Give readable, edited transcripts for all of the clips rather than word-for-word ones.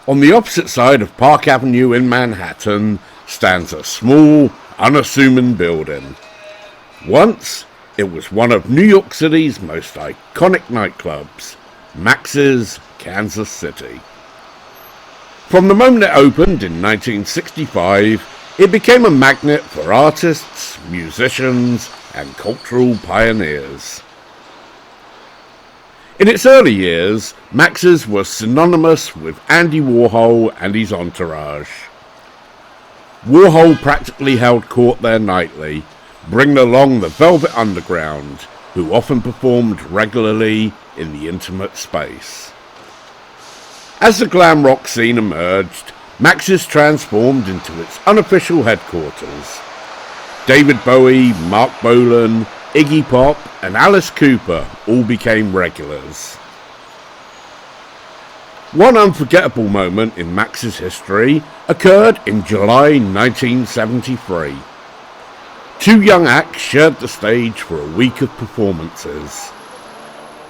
On the opposite side of Park Avenue in Manhattan stands a small, unassuming building. Once, it was one of New York City's most iconic nightclubs, Max's Kansas City. From the moment it opened in 1965, it became a magnet for artists, musicians, and cultural pioneers. In its early years, Max's was synonymous with Andy Warhol and his entourage. Warhol practically held court there nightly, bringing along the Velvet Underground, who often performed regularly in the intimate space. As the glam rock scene emerged, Max's transformed into its unofficial headquarters. David Bowie, Marc Bolan, Iggy Pop, and Alice Cooper all became regulars. One unforgettable moment in Max's history occurred in July 1973. Two young acts shared the stage for a week of performances.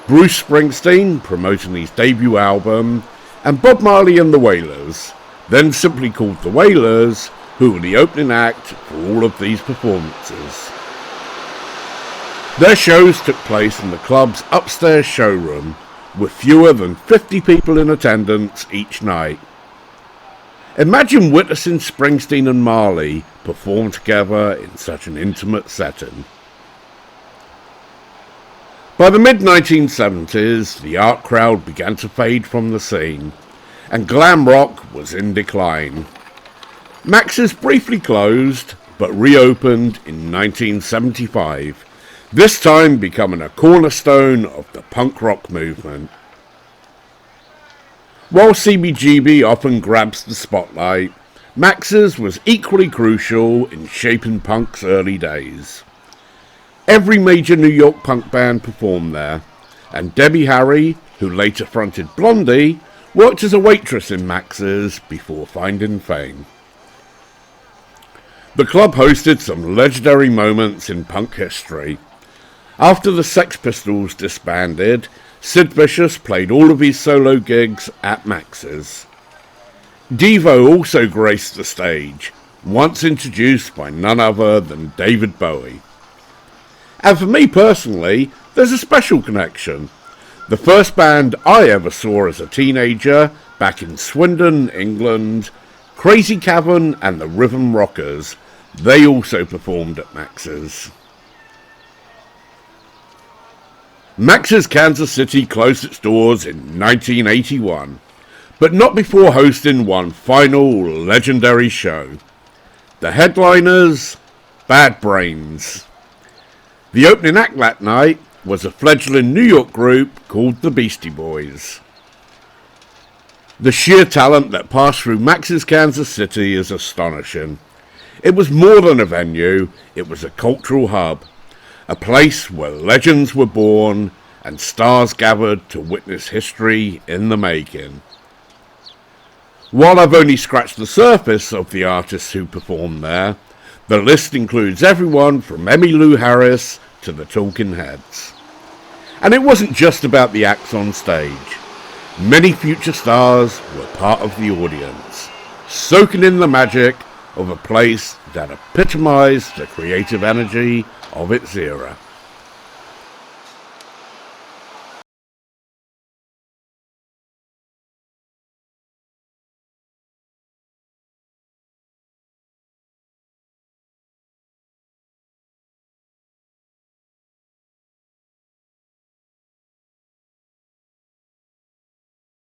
Bruce Springsteen, promoting his debut album, and Bob Marley and the Wailers, then simply called the Wailers, who were the opening act for all of these performances. Their shows took place in the club's upstairs showroom, with fewer than 50 people in attendance each night. Imagine witnessing Springsteen and Marley perform together in such an intimate setting. By the mid-1970s, the art crowd began to fade from the scene, and glam rock was in decline. Max's briefly closed, but reopened in 1975, this time becoming a cornerstone of the punk rock movement. While CBGB often grabs the spotlight, Max's was equally crucial in shaping punk's early days. Every major New York punk band performed there, and Debbie Harry, who later fronted Blondie, worked as a waitress in Max's before finding fame. The club hosted some legendary moments in punk history. After the Sex Pistols disbanded, Sid Vicious played all of his solo gigs at Max's. Devo also graced the stage, once introduced by none other than David Bowie. And for me personally, there's a special connection. The first band I ever saw as a teenager, back in Swindon, England, Crazy Cavern and the Rhythm Rockers, they also performed at Max's. Max's Kansas City closed its doors in 1981, but not before hosting one final legendary show. The headliners, Bad Brains. The opening act that night was a fledgling New York group called the Beastie Boys. The sheer talent that passed through Max's Kansas City is astonishing. It was more than a venue, it was a cultural hub, a place where legends were born and stars gathered to witness history in the making. While I've only scratched the surface of the artists who performed there, the list includes everyone from Emmylou Harris to the Talking Heads. And it wasn't just about the acts on stage. Many future stars were part of the audience, soaking in the magic of a place that epitomized the creative energy of its era.